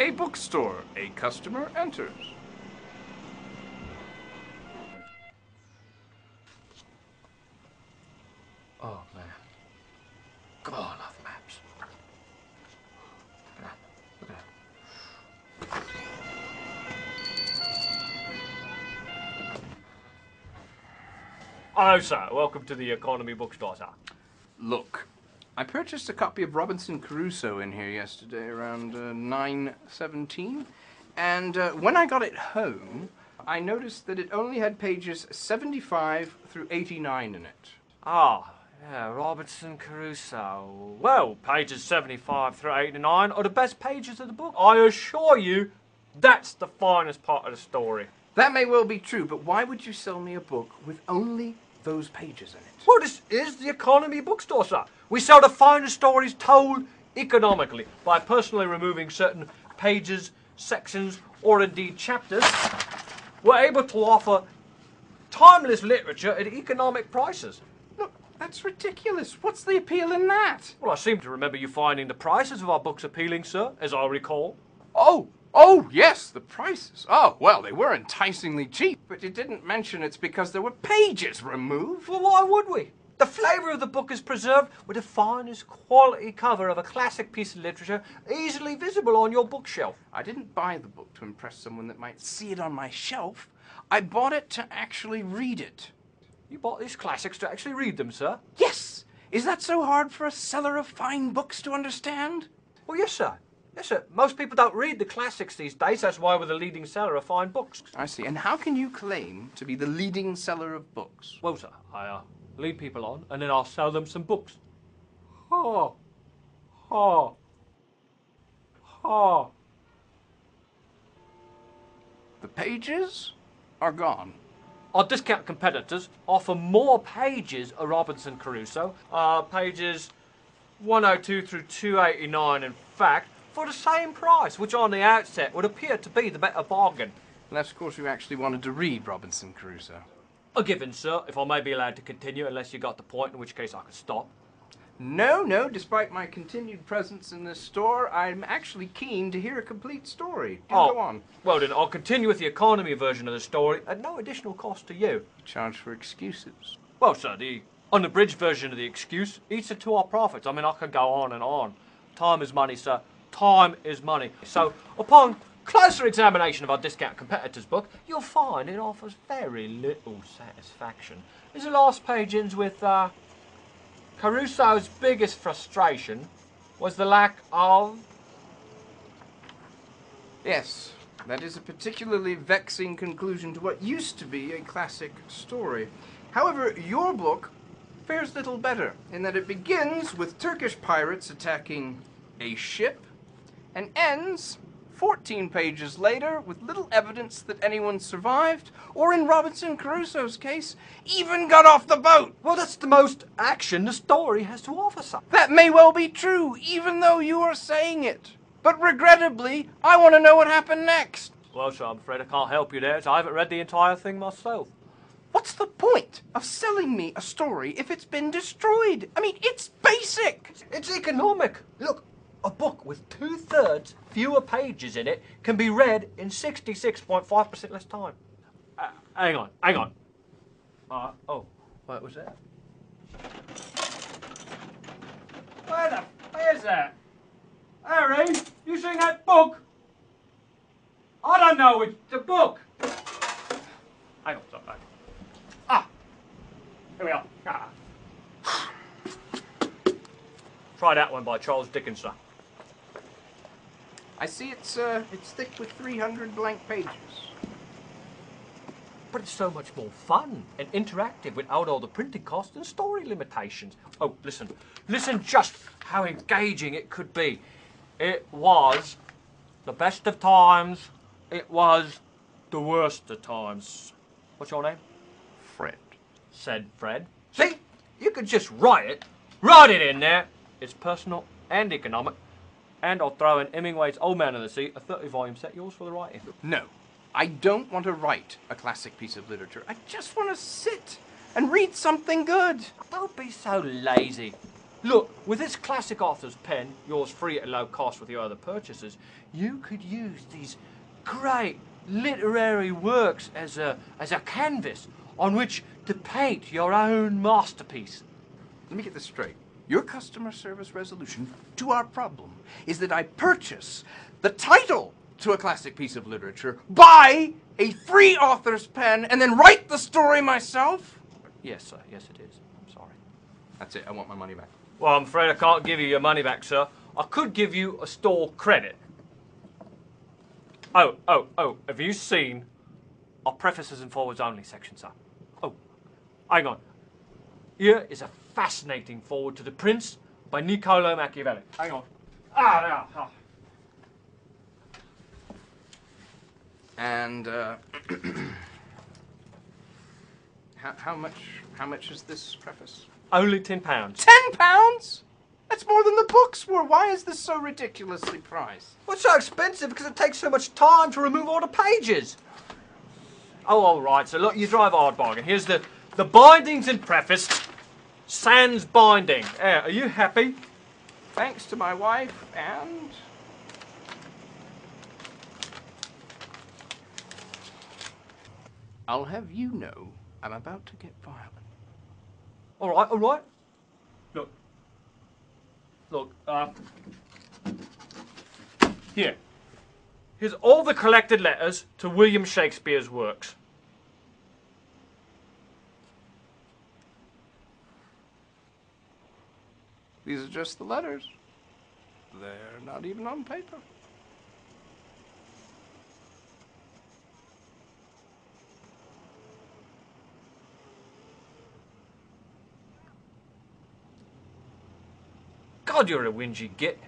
A bookstore. A customer enters. Oh, man. God, I love maps. Look at that. Hello, sir. Welcome to the Economy Bookstore, sir. Look, I purchased a copy of Robinson Crusoe in here yesterday around 9:17, and when I got it home, I noticed that it only had pages 75 through 89 in it. Ah, yeah, Robinson Crusoe. Well, pages 75 through 89 are the best pages of the book. I assure you, that's the finest part of the story. That may well be true, but why would you sell me a book with only those pages in it? Well, this is the Economy Bookstore, sir. We sell the finest stories told economically by personally removing certain pages, sections, or indeed chapters. We're able to offer timeless literature at economic prices. Look, that's ridiculous. What's the appeal in that? Well, I seem to remember you finding the prices of our books appealing, sir, as I recall. Oh, yes, the prices. Oh, well, they were enticingly cheap, but you didn't mention it's because there were pages removed. Well, why would we? The flavour of the book is preserved with the finest quality cover of a classic piece of literature easily visible on your bookshelf. I didn't buy the book to impress someone that might see it on my shelf. I bought it to actually read it. You bought these classics to actually read them, sir? Yes! Is that so hard for a seller of fine books to understand? Well, yes, sir. Yes, sir. Most people don't read the classics these days. That's why we're the leading seller of fine books. I see. And how can you claim to be the leading seller of books? Well, sir, I lead people on, and then I'll sell them some books. Ha! Ha! Ha! The pages are gone. Our discount competitors offer more pages of Robinson Crusoe, pages 102 through 289 in fact, for the same price, which on the outset would appear to be the better bargain. Unless, of course, you actually wanted to read Robinson Crusoe. A given, sir, if I may be allowed to continue, unless you got the point, in which case I could stop. No, despite my continued presence in this store, I'm actually keen to hear a complete story. Go on. Well then, I'll continue with the economy version of the story at no additional cost to you. Charge for excuses. Well, sir, the unabridged version of the excuse eats into our profits. I mean, I could go on and on. Time is money, sir. Time is money. So, upon closer examination of our discount competitor's book, you'll find it offers very little satisfaction. As the last page ends with, Crusoe's biggest frustration was the lack of... Yes, that is a particularly vexing conclusion to what used to be a classic story. However, your book fares little better in that it begins with Turkish pirates attacking a ship and ends 14 pages later with little evidence that anyone survived, or in Robinson Crusoe's case, even got off the boat. Well, that's the most action the story has to offer, sir. That may well be true, even though you are saying it. But regrettably, I want to know what happened next. Well, sir, I'm afraid I can't help you there, as I haven't read the entire thing myself. What's the point of selling me a story if it's been destroyed? I mean, it's basic. It's economic. Look, a book with 2/3 fewer pages in it can be read in 66.5% less time. Hang on. Oh, what was that? Where's that? Harry, you seen that book? I don't know, it's the book. Hang on, sorry. Here we are. Try that one by Charles Dickens, sir. I see it's thick with 300 blank pages. But it's so much more fun and interactive without all the printing costs and story limitations. Oh, listen just how engaging it could be. It was the best of times. It was the worst of times. What's your name? Fred. Said Fred. See, you could just write it in there. It's personal and economic. And I'll throw in Hemingway's Old Man of the Sea, a 30-volume set, yours for the writing. No, I don't want to write a classic piece of literature. I just want to sit and read something good. Don't be so lazy. Look, with this classic author's pen, yours free at a low cost with your other purchases, you could use these great literary works as a canvas on which to paint your own masterpiece. Let me get this straight. Your customer service resolution to our problem is that I purchase the title to a classic piece of literature, buy a free author's pen, and then write the story myself? Yes, sir. Yes, it is. I'm sorry. That's it. I want my money back. Well, I'm afraid I can't give you your money back, sir. I could give you a store credit. Oh, have you seen our prefaces and forwards only section, sir? Oh, hang on. Here is a fascinating forward to The Prince by Niccolo Machiavelli. Hang on. There. And, how much is this preface? Only £10. £10? That's more than the books were. Why is this so ridiculously priced? Well, it's so expensive because it takes so much time to remove all the pages. Oh, all right. So look, you drive a hard bargain. Here's the bindings and preface. Sans binding. Are you happy? Thanks to my wife and... I'll have you know I'm about to get violent. All right. Look, here's all the collected letters to William Shakespeare's works. These are just the letters. They're not even on paper. God, you're a whingy git.